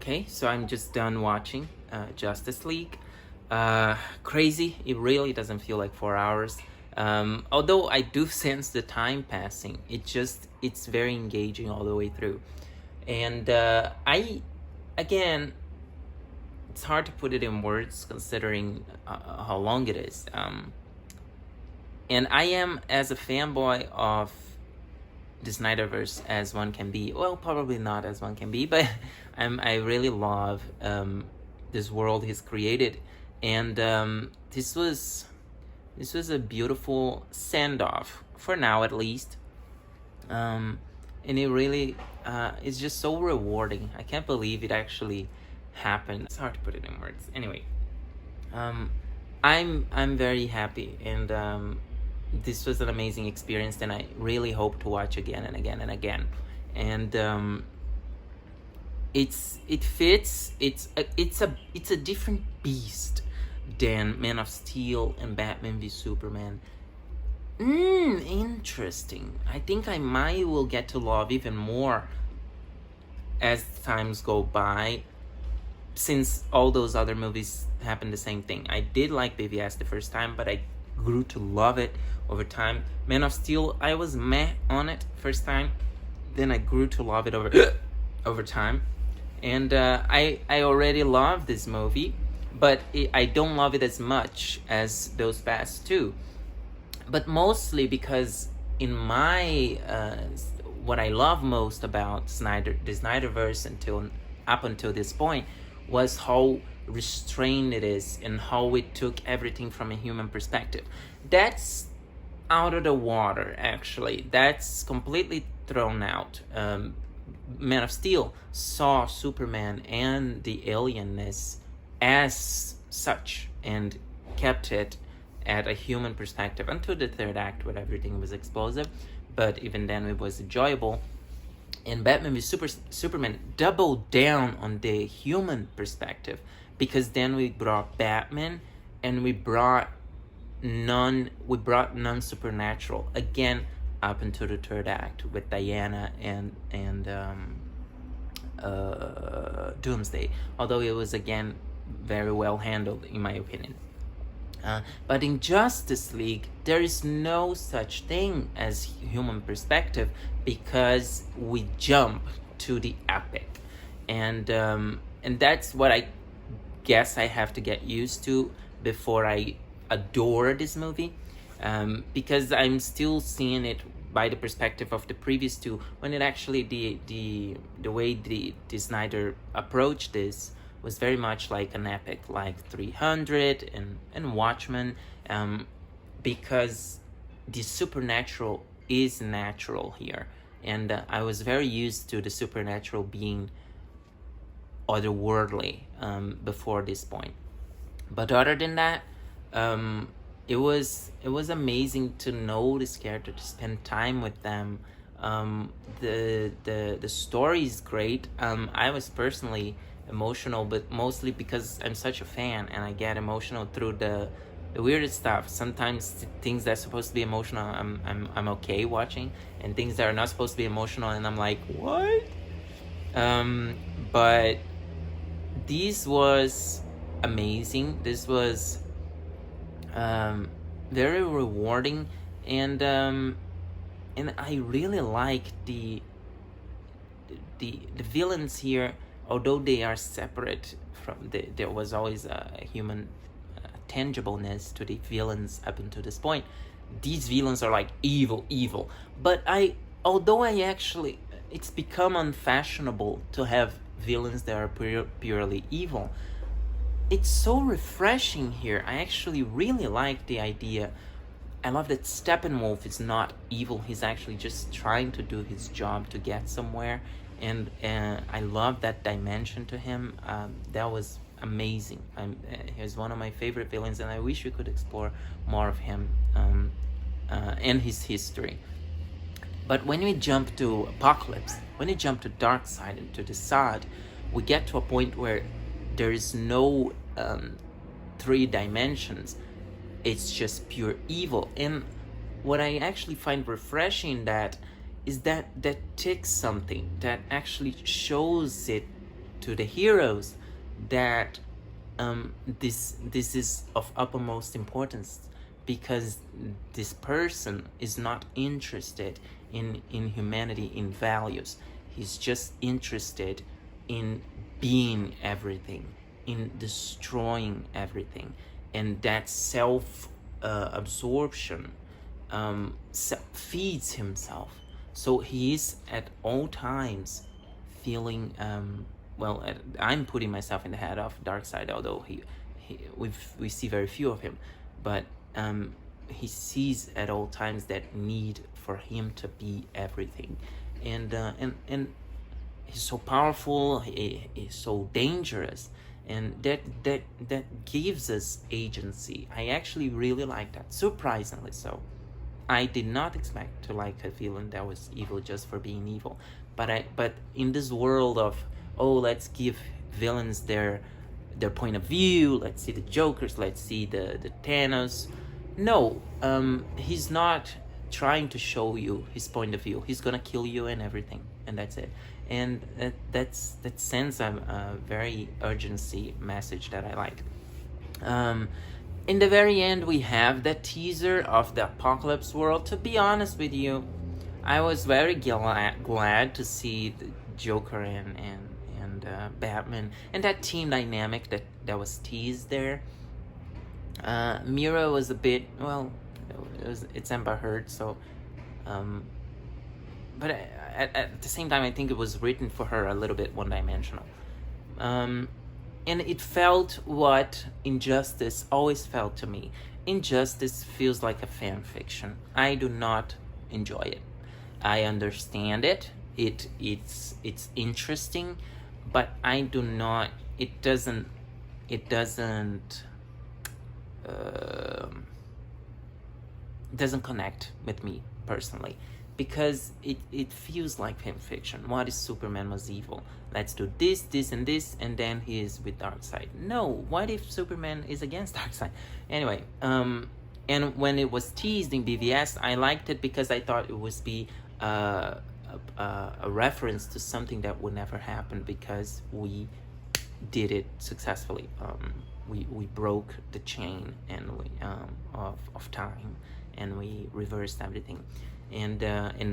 Okay, so I'm just done watching Justice League. Crazy. It really doesn't feel like 4 hours. Although I do sense the time passing, it's very engaging all the way through. And again, it's hard to put it in words considering how long it is. And I am, as a fanboy of the Snyderverse as one can be, well, probably not as one can be, but I really love this world he's created, and this was a beautiful send-off for now, at least. And it really is just so rewarding. I can't believe it actually happened. It's hard to put it in words. Anyway, I'm very happy, and this was an amazing experience, and I really hope to watch again and again and again. And it fits. It's a different beast than Man of Steel and Batman v Superman. Interesting. I think I will get to love even more as times go by, since all those other movies happened the same thing. I did like BVS the first time, but I grew to love it over time. Man of Steel, I was meh on it first time, then I grew to love it over time. And I already love this movie, but I don't love it as much as those past two. But mostly because in my what I love most about the Snyderverse up until this point was how restrained it is and how it took everything from a human perspective. That's out of the water, actually. That's completely thrown out. Man of Steel saw Superman and the alienness as such and kept it at a human perspective until the third act, where everything was explosive, but even then it was enjoyable. And Batman v Superman doubled down on the human perspective, because then we brought Batman and we brought non-supernatural again up until the third act with Diana and Doomsday, although it was again very well handled in my opinion. But in Justice League, there is no such thing as human perspective, because we jump to the epic, and that's what I guess I have to get used to before I adore this movie, because I'm still seeing it by the perspective of the previous two, when it actually the way the Snyder approached this was very much like an epic, like 300 and Watchmen, because the supernatural is natural here, and I was very used to the supernatural being otherworldly before this point. But other than that, it was amazing to know this character, to spend time with them. The story is great. I was personally emotional, but mostly because I'm such a fan and I get emotional through the weirdest stuff. Sometimes things that's supposed to be emotional, I'm okay watching, and things that are not supposed to be emotional, and I'm like, what? But this was amazing. This was very rewarding, and I really like the villains here. Although they are separate from there was always a human tangibleness to the villains up until this point. These villains are like evil, but although it's become unfashionable to have villains that are purely evil. It's so refreshing here. I actually really like the idea. I love that Steppenwolf is not evil. He's actually just trying to do his job to get somewhere. And I love that dimension to him. That was amazing. He's one of my favorite villains, and I wish we could explore more of him and his history. But when we jump to Apocalypse, when we jump to Darkseid and to Desaad, we get to a point where there is no 3 dimensions. It's just pure evil. And what I actually find refreshing in that is that ticks something, that actually shows it to the heroes that this is of utmost importance, because this person is not interested in humanity, in values. He's just interested in being everything, in destroying everything, and that self absorption feeds himself. So he is at all times feeling I'm putting myself in the head of Darkseid, although we see very few of him, but he sees at all times that need for him to be everything, and he's so powerful, he's so dangerous, and that gives us agency. I actually really like that, surprisingly so. I did not expect to like a villain that was evil just for being evil, but in this world of, oh, let's give villains their point of view, let's see the Jokers, let's see the Thanos. No, he's not trying to show you his point of view. He's gonna kill you and everything, and that's it. And that sends a very urgency message that I like. In the very end, we have that teaser of the apocalypse world. To be honest with you, I was very glad to see the Joker and Batman and that team dynamic that was teased there. Mira was a bit, well, it's Amber Heard, so but at the same time, I think it was written for her a little bit one-dimensional, and it felt what Injustice always felt to me. Injustice feels like a fan fiction. I do not enjoy it. I understand it. It's interesting, but I do not. It doesn't connect with me personally, because it feels like fan fiction. What if Superman was evil? Let's do this, and this, and then he is with Darkseid. No, what if Superman is against Darkseid? Anyway, and when it was teased in BVS, I liked it because I thought it would be a reference to something that would never happen, because we did it successfully. We broke the chain and of time, and we reversed everything, and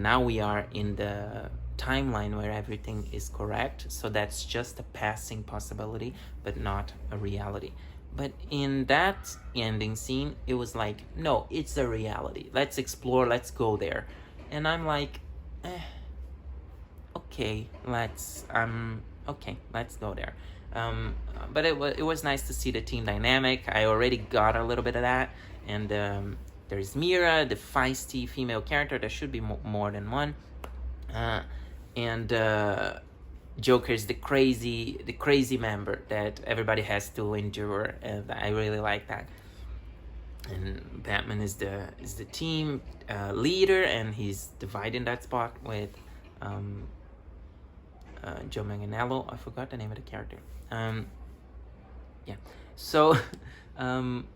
now we are in the timeline where everything is correct. So that's just a passing possibility, but not a reality. But in that ending scene, it was like, no, it's a reality. Let's explore. Let's go there. And I'm like, okay, let's go there. But it was nice to see the team dynamic. I already got a little bit of that, and there's Mira, the feisty female character. There should be more than one, and Joker is the crazy member that everybody has to endure, and I really like that. And Batman is the team leader, and he's dividing that spot with Joe Manganiello. I forgot the name of the character. Yeah. So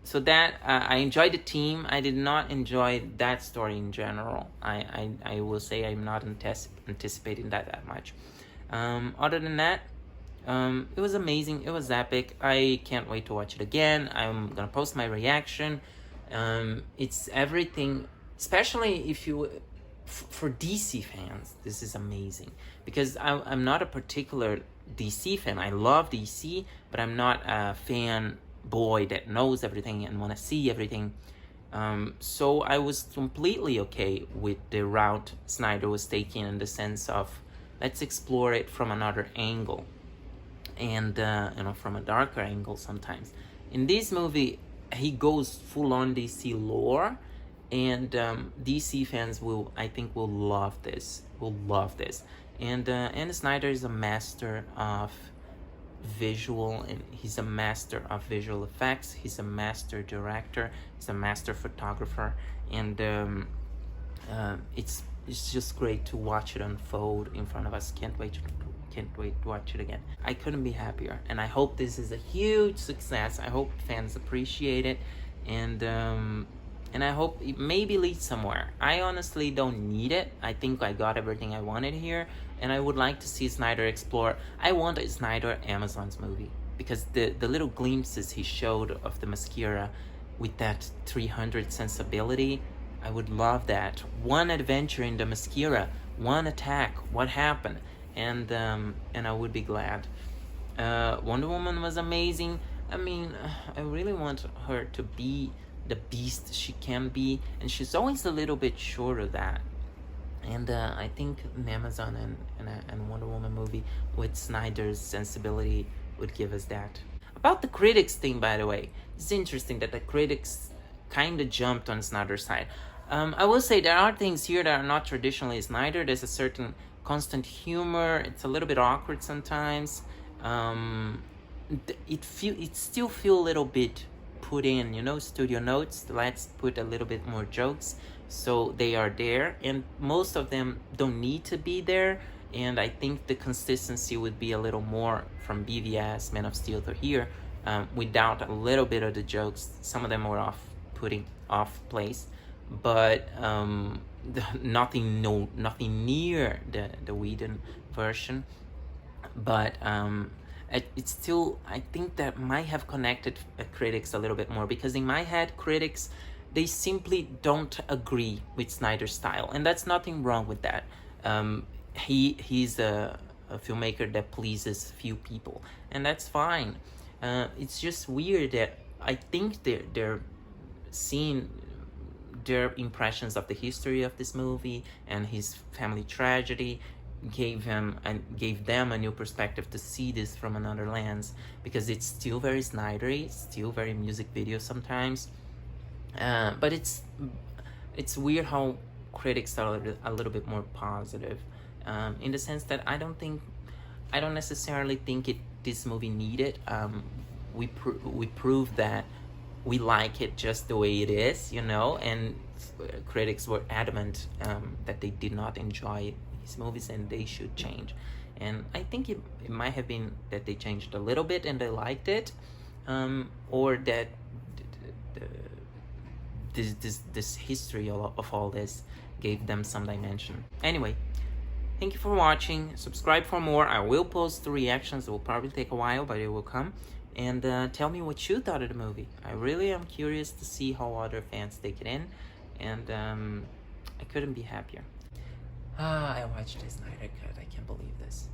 so that I enjoyed the team. I did not enjoy that story in general. I will say I'm not anticipating that much. Other than that, it was amazing. It was epic. I can't wait to watch it again. I'm gonna post my reaction. It's everything, especially if you for DC fans, this is amazing, because I'm not a particular DC fan. I love DC, but I'm not a fanboy that knows everything and want to see everything. So I was completely okay with the route Snyder was taking, in the sense of, let's explore it from another angle, and from a darker angle sometimes. In this movie, he goes full on DC lore, and DC fans will love this. And Snyder is a master of visual, and he's a master of visual effects. He's a master director. He's a master photographer, and it's just great to watch it unfold in front of us. Can't wait to watch it again. I couldn't be happier, and I hope this is a huge success. I hope fans appreciate it, and and I hope it maybe leads somewhere. I honestly don't need it. I think I got everything I wanted here, and I would like to see Snyder explore. I want a Snyder Amazon's movie, because the little glimpses he showed of the mascara with that 300 sensibility, I would love that. One adventure in the mascara, one attack, what happened, and I would be glad. Wonder Woman was amazing. I mean, I really want her to be the beast she can be, and she's always a little bit short of that. And I think an Amazon and Wonder Woman movie with Snyder's sensibility would give us that. About the critics thing, by the way, it's interesting that the critics kind of jumped on Snyder's side. I will say there are things here that are not traditionally Snyder. There's a certain constant humor. It's a little bit awkward sometimes. It still feel a little bit put in, studio notes. Let's put a little bit more jokes, so they are there, and most of them don't need to be there. And I think the consistency would be a little more from BVS, Man of Steel to here, without a little bit of the jokes. Some of them were off place, but nothing near the Whedon version. But it's still, I think that might have connected critics a little bit more, because in my head, critics, they simply don't agree with Snyder's style, and that's nothing wrong with that. He's a filmmaker that pleases few people, and that's fine. It's just weird that I think they're seeing their impressions of the history of this movie and his family tragedy gave them a new perspective to see this from another lens, because it's still very Snydery, it's still very music video sometimes, but it's weird how critics are a little bit more positive, in the sense that I don't necessarily think this movie needed. We proved that we like it just the way it is, and critics were adamant that they did not enjoy his movies and they should change. And I think it might have been that they changed a little bit and they liked it, or that this history of all this gave them some dimension. Anyway, thank you for watching. Subscribe for more. I will post the reactions. It will probably take a while, but it will come. And tell me what you thought of the movie. I really am curious to see how other fans take it in, and I couldn't be happier. I watched the Snyder Cut. I can't believe this.